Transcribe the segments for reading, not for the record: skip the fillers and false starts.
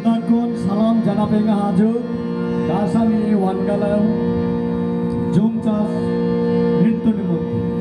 salam janapeng hajo dasani wangalau jumcas nritto nimoti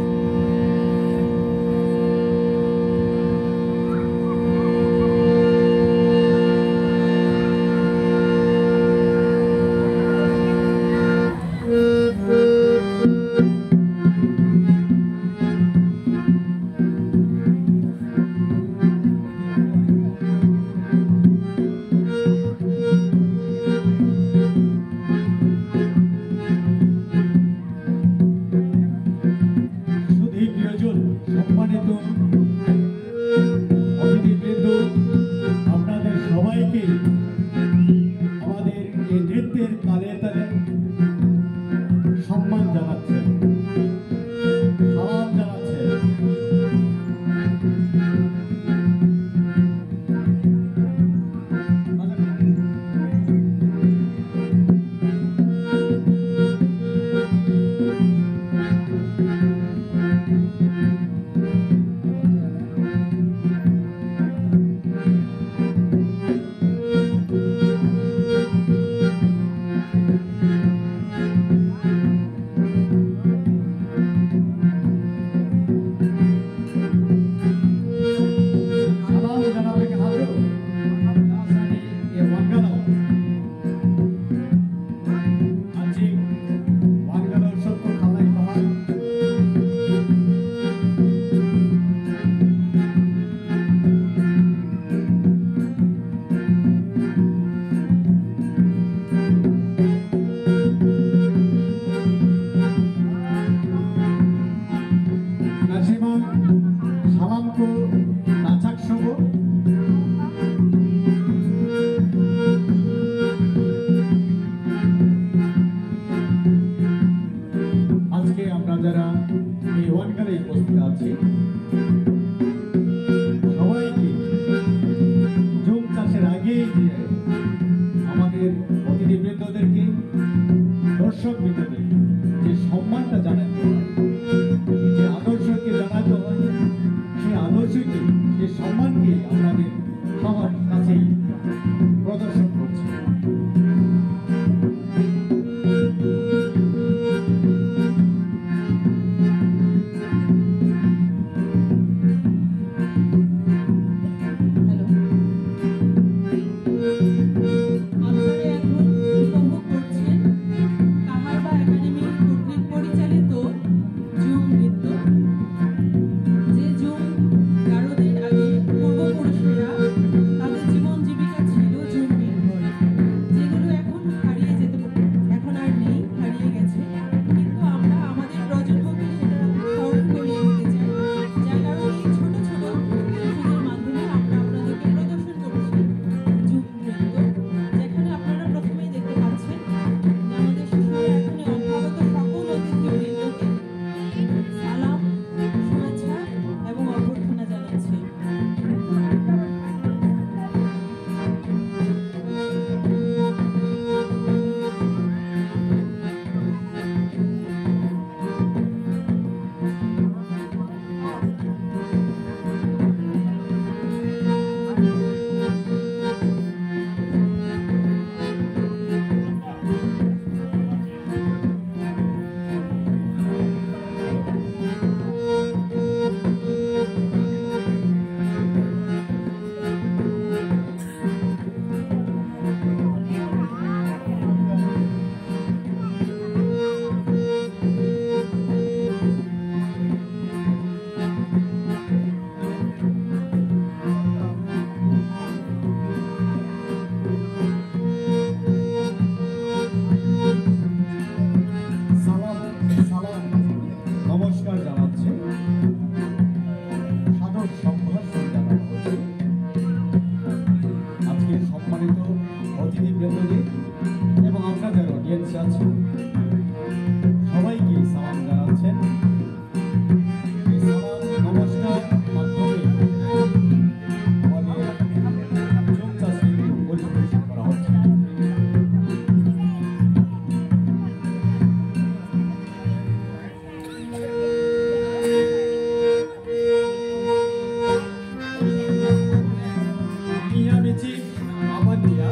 দিয়া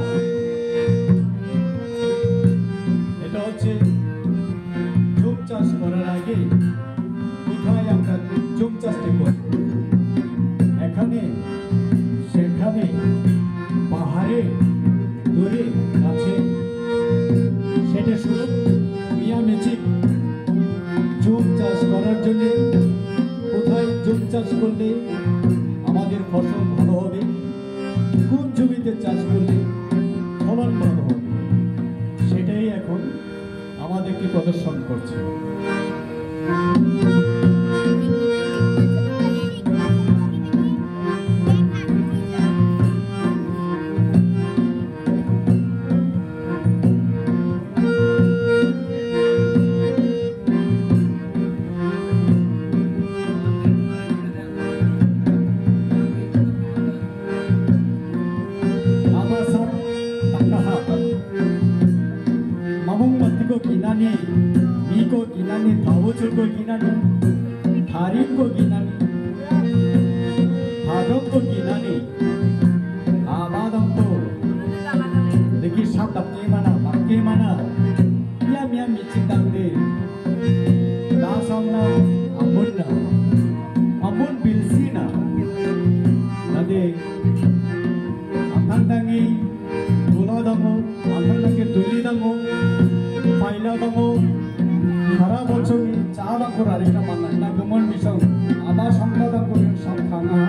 এটা হচ্ছে জুম চাষ করার আগে কোথায় আমরা জুম চাষটি করব এখানে সেখানে পাহাড়ে দূরে কাছে সেটা শুধু মিয়ামিচিক জুম চাষ করার জন্য কোথায় জুম চাষ করলে আমাদের ফসল ভালো হবে কোন জমিতে চাষ করলে ফলন ভালো হবে সেটাই এখন আমাদেরকে প্রদর্শন করছে ginani, miko ginani, tawuchul ko ginani, tharim ko ginani, hadam ko ginani, abadam ko, deki sab dabke mana, ya micindang de, dasamna, amun bilsina, nade, antandangi, tuladamu, antandangi tulidamu. Paila damu, hara bocori, cara kurari ka mana, na guman misal, ada samna damu yang samkana.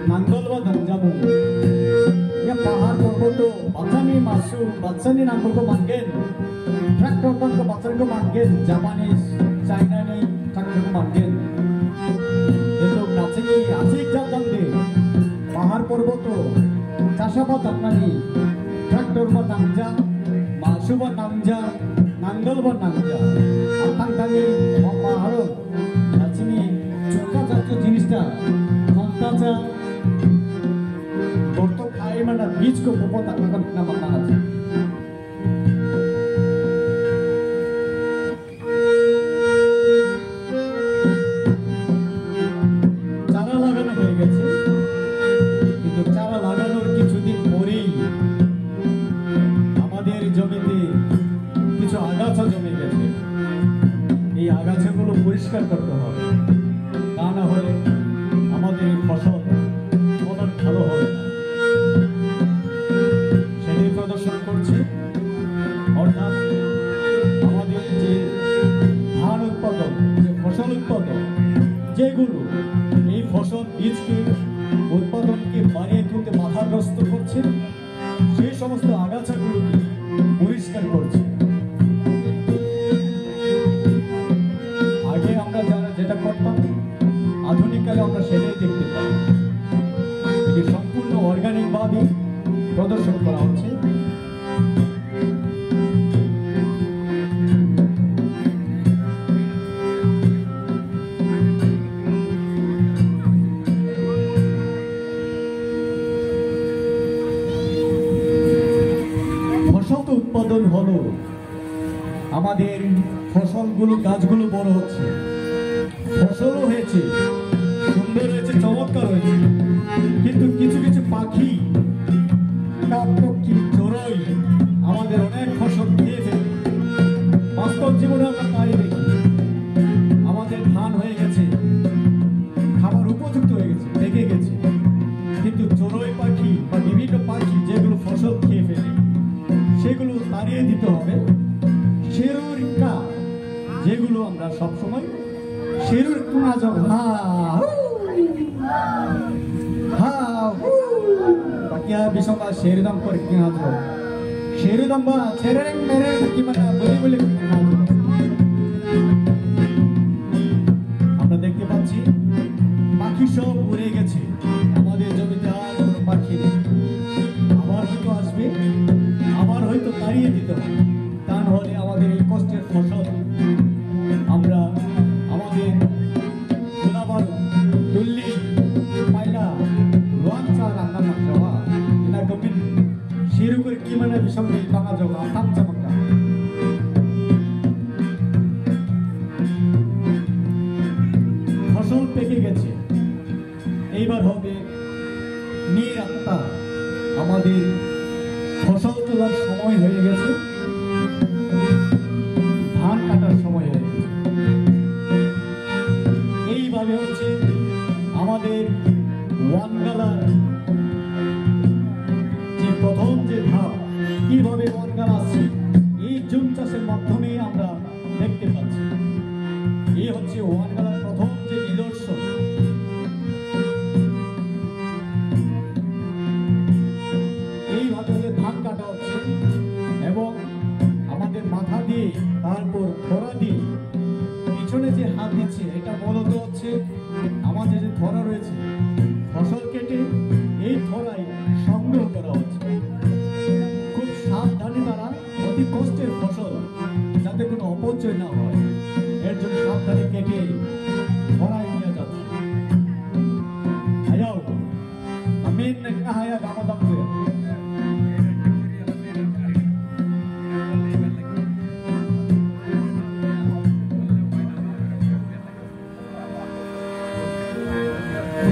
नांगोल व गंजामू या पहाड़ पर्वत बाचानी मासु बाचानी नांगोल को मांगेन tractor को बाचर को मांगेन जापानीज चाइनानी ट्रैक्टर को मांगेन ये लोग नाचेंगे आशिक जातन दे पहाड़ पर्वत चाषाबाद अपनानी ट्रैक्टर व नांजा मासु व नांजा नांगोल व नांजा आतांगानी पहाड़ नाचेंगे चुका जातो जिनिसटा kontaca torto khai mana beach ko popo takna na mata আছে চারা লাগানো হয়ে গেছে কিন্তু চারা লাগানোর কিছুদিন পরেই আমাদের জমিতে কিছু আগাছা জমে গেছে এই আগাছাগুলো পরিষ্কার করতে হবে তা না হলে আমাদের ফসল ফলন ভালো হবে না সেটাই প্রদর্শন করছে অর্থাৎ আমাদের যে ধান উৎপাদন যে ফসল উৎপাদন যেগুলো এই ফসল বীজকে উৎপাদনকে বাড়িয়ে তুলতে বাধাগ্রস্ত করছে সেই সমস্ত আগাছাগুলোকে পরিষ্কার করছে আগে আমরা যারা যেটা করতাম আধুনিক কালে আমরা সেটাই দেখতে পাই এটি সম্পূর্ণ অর্গানিক ভাবে প্রদর্শন করা হচ্ছে ফসল তো উৎপাদন হলো আমাদের ফসলগুলো গাছগুলো বড় হচ্ছে ফসলও হয়েছে সুন্দর হয়েছে চমৎকার হয়েছে কিন্তু কিছু কিছু পাখি কাকপক্ষী চড়ুই আমাদের অনেক ফসল খেয়ে ফেলে বাস্তব জীবনে আমরা তাই দেখি আমাদের ধান হয়ে গেছে খাবার উপযুক্ত হয়ে গেছে পেকে গেছে কিন্তু চড়ুই পাখি বা বিভিন্ন পাখি যেগুলো ফসল খেয়ে ফেলে সেগুলো তাড়িয়ে দিতে হবে শেরুরিকা যেগুলো আমরা সবসময় शेरुर कुना जब हा हा बाकिया बिसोंगा शेरुदम पर किना जो शेरुदम बा शेरेंग मेरे की मना बोली बोली किना जो আমরা দেখতে পাচ্ছি পাখি সব উড়ে গেছে আমাদের জমিতে আর কোনো পাখি নেই আবার হয়তো আসবে আবার হয়তো তাড়িয়ে দিতে হবে তা নাহলে আমাদের এই কষ্টের ফসল আমরা Dulli, Paila, Luangsa, Nana Jawa, Ina Gopin, Shirukur Kimana Bishopi, Banga Jawa, Tam Jamaka. ফসল পেকে গেছে এইবার হবে নিরাত্তা আমাদের ফসল তোলার সময় হয়ে গেছে ধান কাটার সময় হয়ে গেছে এইভাবে হচ্ছে আমাদের ওয়ানগালার যে প্রথম যে ধাপ কিভাবে ওয়ানগালা আসছে এই জুম চাষের মাধ্যমে আমরা দেখতে পাচ্ছি এই হচ্ছে ওয়ানগালার প্রথম যে নিদর্শন এইভাবে ধান কাটা হচ্ছে এবং আমাদের মাথা দিয়ে তারপর খোরা দিয়ে পিছনে যে হাত দিচ্ছে এটা মূলত হচ্ছে আমাদের যে ধরা রয়েছে ফসল কেটে এই ধরায় সংগ্রহ করা হচ্ছে খুব সাবধানে তারা অতি কষ্টের ফসল যাতে কোনো অপচয় না হয় এর জন্য সাবধানে কেটে ধরায় নিয়ে যাচ্ছে আয়াও আমি না হায়া গামাদাম করে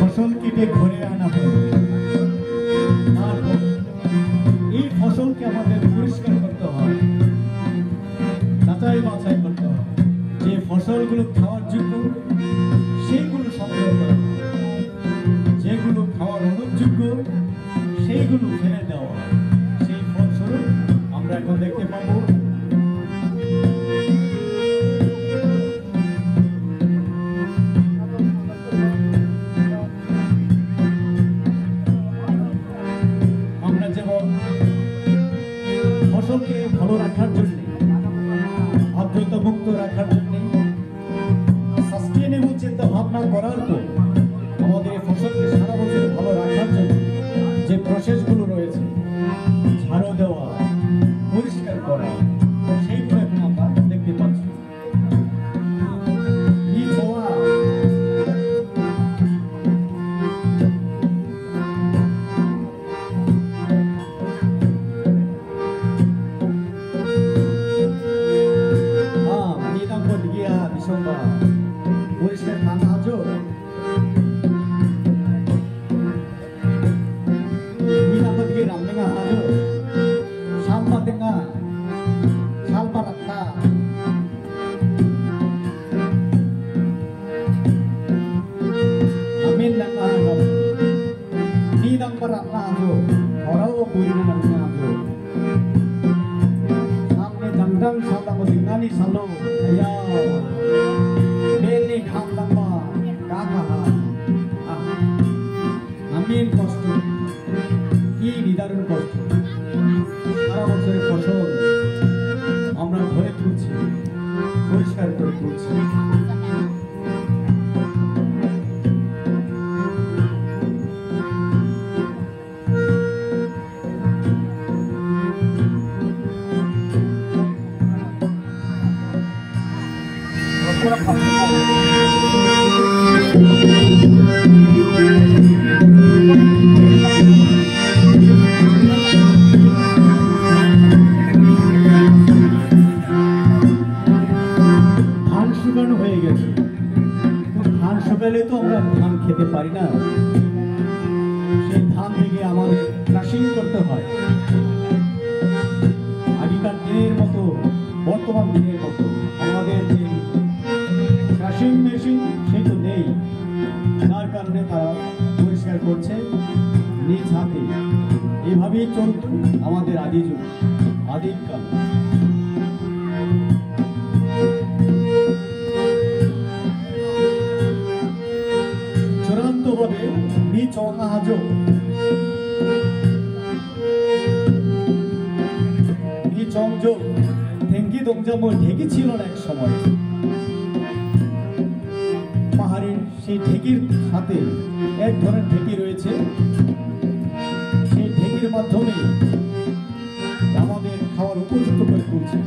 ফসল কেটে ঘরে আনা হয় তারপর এই ফসলকে আমাদের পরিষ্কার করতে হয় যাচাই বাছাই করতে হয় যে ফসলগুলো খাওয়ার যোগ্য সেইগুলো সংগ্রহ করা হয় যেগুলো খাওয়ার অনুযোগ্য সেইগুলো ফেলে দেওয়া হয় সেই ফলস্বরূপ আমরা এখন দেখতে পাবো প্রসেসগুলো রয়েছে, ঝাড়ু দেওয়া, পরিষ্কার করা, সেইগুলো এখন আমরা দেখতে পাচ্ছি। এই ছোঁয়া Somba, puriskar khana ajo. Ina ko dige ramne nga ajo. Salpa tenga, salpa rakha. Amin na nga ajo. Nidang parakha ajo. Orao puri na nga ajo. Samne jangdang salang ko dingani salo. Ayaw. Beni kham lamba kakaha amin কষ্ট কি নিদারুণ কষ্ট সারা বছরের ফসল আমরা ঘরে তুলছি পরিষ্কার করে তুলছি তো আমরা ধান খেতে পারি না সেই ধান থেকে আমাদের ক্রাশিং করতে হয় আগেকার দিনের মতো বর্তমান দিনের মতো আমাদের যে ক্রাশিং মেশিন সেই তো নেই তার কারণে তারা পরিষ্কার করছে নিজ হাতে এভাবেই চলত আমাদের আদিকাল 니 정하죠. 니 정조 댕기 동자물 대기 ছিল এক সময় পাহাড়ের সেই ঢেকির সাথে এক ধরনের ঢেকি রয়েছে সেই ঢেকির মাধ্যমে আমাদের খাওয়ার উপযুক্ত করে তুলছে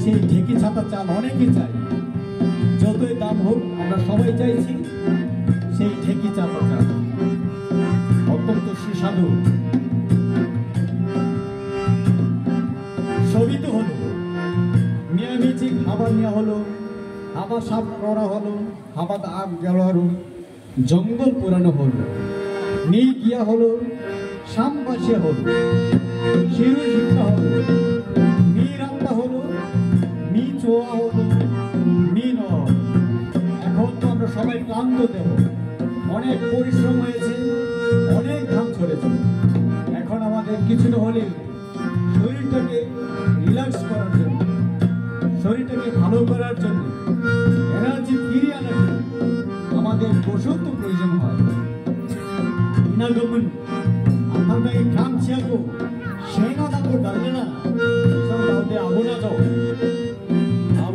সেই ঢেকি ছাতা চাল অনেকে চাই যতই দাম হোক আমরা সবাই চাইছি সেই ঢেকি ছাতা চাল অত্যন্ত সুস্বাদু সবই তো হলো নিয়মিত খাবার নেওয়া হলো হাবা সাফ করা হলো হাবা আগ জ্বালা হলো জঙ্গল পুরানো হলো নিয়ে গিয়া হলো শামবাসে হলো শিরু শিক্ষা হলো নিরান্তা হলো চোয়া হলো মিন এখন তো আমরা সবাই ক্লান্ত দেব অনেক পরিশ্রম হয়েছে অনেক ঘাম ঝরেছে এখন আমাদের কিছুটা হলে শরীরটাকে রিল্যাক্স করার জন্য শরীরটাকে ভালো করার জন্য এনার্জি ফিরিয়ে আনার জন্য আমাদের ওষুধ তো প্রয়োজন হয় ইনাগমন আপনাদের ঘাম ছিয়াগো সেনা দাঁড়ো ডালে না সব দাউদে আগুনা যাও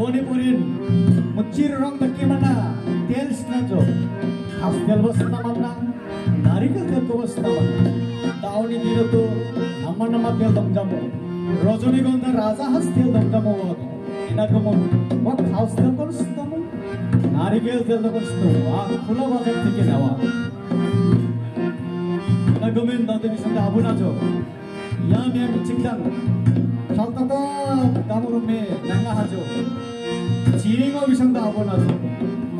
abone purin mucir rong taki mana tels na jo has tel basta manna narikal tel ko basta manna tauni dilo to amma nama tel dam jamo rajonigonda raja has tel dam jamo ina komo what house tel ko basta mo narikal tel ko basta khulo bazar theke newa na gomen dade bisande abuna jo ya me chikdang saltata damurume nanga hajo 지링어 비상도 아보나죠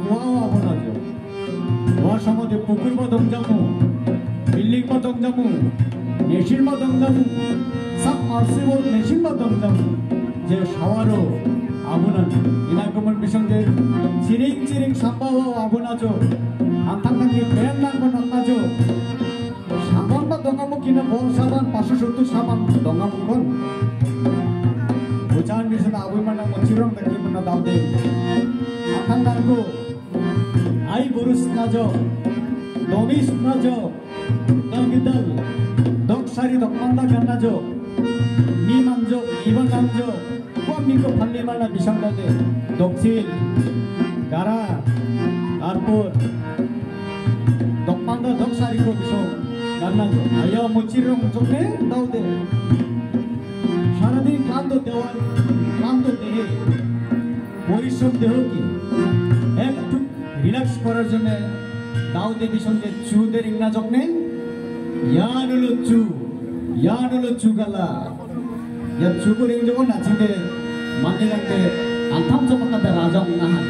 고아와 아보나죠 고아상어대 부글바 덩자무 빌링바 덩자무 예실바 덩자무 싹 마르시보 내신바 덩자무 제 샤와로 아보나 이나금을 비상대 지링지링 삼바와 아보나죠 안탕탕기 배양난건 안나죠 사반바 덩가무기는 사반 570 사반 덩가무건 Ucapan bisa abu mana mencirong taki mana daude, akan dargo, ai burus najo, domis najo, dangidal, dok sari dok manda kan najo, ni manjo, iban manjo, Nicco ফাল্লিমানা বিসংগাতে দক্ষিণ গারা তারপর দকমান্দা দকসারিকো বিসং গান্না আয়া মুচিরং জমে দাউদে সারাদিন ক্লান্ত দেহে পরিশ্রম দেহকে একটু রিল্যাক্স করার জন্য দাউদে বিসঙ্গে চুদের ইংনা যত্নে ইয়ানুলো চু গালা ইয়া চুকুর ইং যখন নাচিতে মানতে লাগতে আন্থাম চমকাতে রাজা নাহান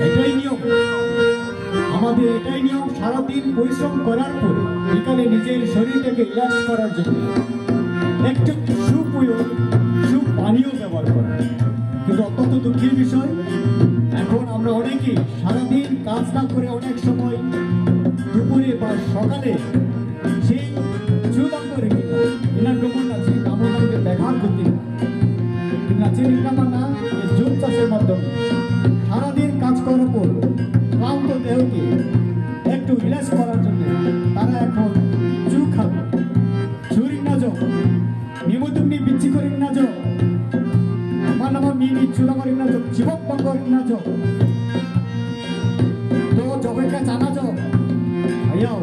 এটাই নিয়ম আমাদের, এটাই নিয়ম। সারাদিন পরিশ্রম করার পর বিকালে নিজের শরীরটাকে রিল্যাক্স করার জন্য একটু পানীয় ব্যবহার করা। কিন্তু অত্যন্ত দুঃখের বিষয়, এখন আমরা অনেকেই সারাদিন কাজ না করে অনেক সময় দুপুরে বা সকালে সেই চুদাম করে এনার ডুমুর নাচে আমরা তাদেরকে ব্যবহার করতে নাচে নিকামানা এই জুম চাষের মাধ্যমে সারাদিন কাজ করার পর ক্লান্ত দেহকে একটু রিল্যাক্স করার জন্য তারা এখন চু খাবে। চুরিং নাজো নিমুতুমনি বিচ্ছি করিং নাজো আমার নাম মিনি চুরা করিং নাজো জীবক বঙ্গ করিং নাজো তো জবেকা জানাজো আয়াও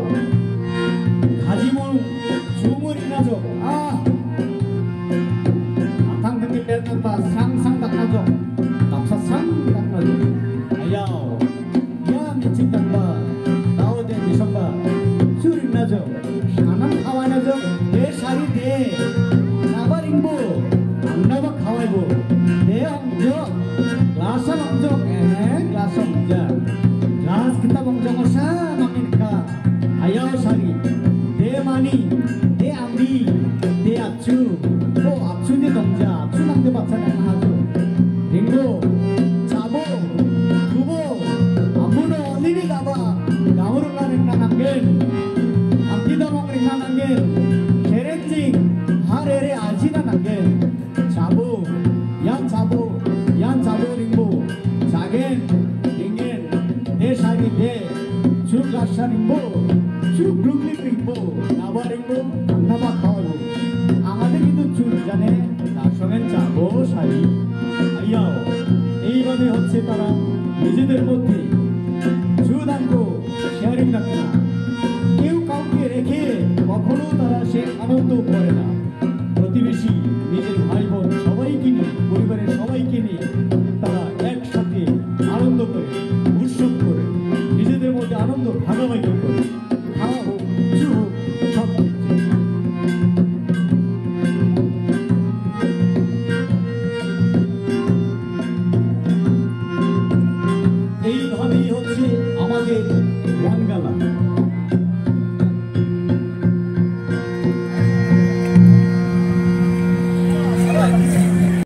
হাজিমো চুমুরিং নাজো আথাং থেকে বেরতাম্পা সাং ডাক নাজো তাপসা সাং ডাক নাজো আয়াও ইয়া মিচিং তাম্পা দাউদে বিসম্বা চুরিং নাজো সানাম খাওয়া নাজো দে সারি দে নাবার ইংবো আমনাবা খাওয়াইবো দে অংজো গ্লাস অংজো গ্লাস অংজা গ্লাস kita অংজো সা নামিনকা আয়াও সারি দে মানি দে আমবি দে আচু ও আচু দে দংজা আচু নামতে বাচ্চা না হাজো রিংগো চাবো দুবো আমুনো অলিনি গাবা গাউরুনা রিংনা নাঙ্গেন আমদিদা মং রিংনা নাঙ্গেন সেরেঞ্জিং হারেরে আজিনা নাঙ্গেন চাবো yan চাবো রিংবো জাগেন রিংগেন দে সারি দে চু গ্লাসা রিংবো চু গ্লুগলি রিংবো নাবা রিংবো নাবা খাওয়াবো আমাদের কিন্তু চুল জানে তার সঙ্গে চাবো সারি আইয়াও এইভাবে হচ্ছে তারা নিজেদের মধ্যে চুদাঙ্গ শেয়ারিং রাখে না, কেউ কাউকে রেখে কখনো তারা সে আনন্দ করে না। প্রতিবেশী নিজের ভাই বোন সবাইকে নিয়ে পরিবারের সবাইকে নিয়ে তারা একসাথে আনন্দ করে উৎসব করে নিজেদের মধ্যে আনন্দ ভাগাভাগি করে।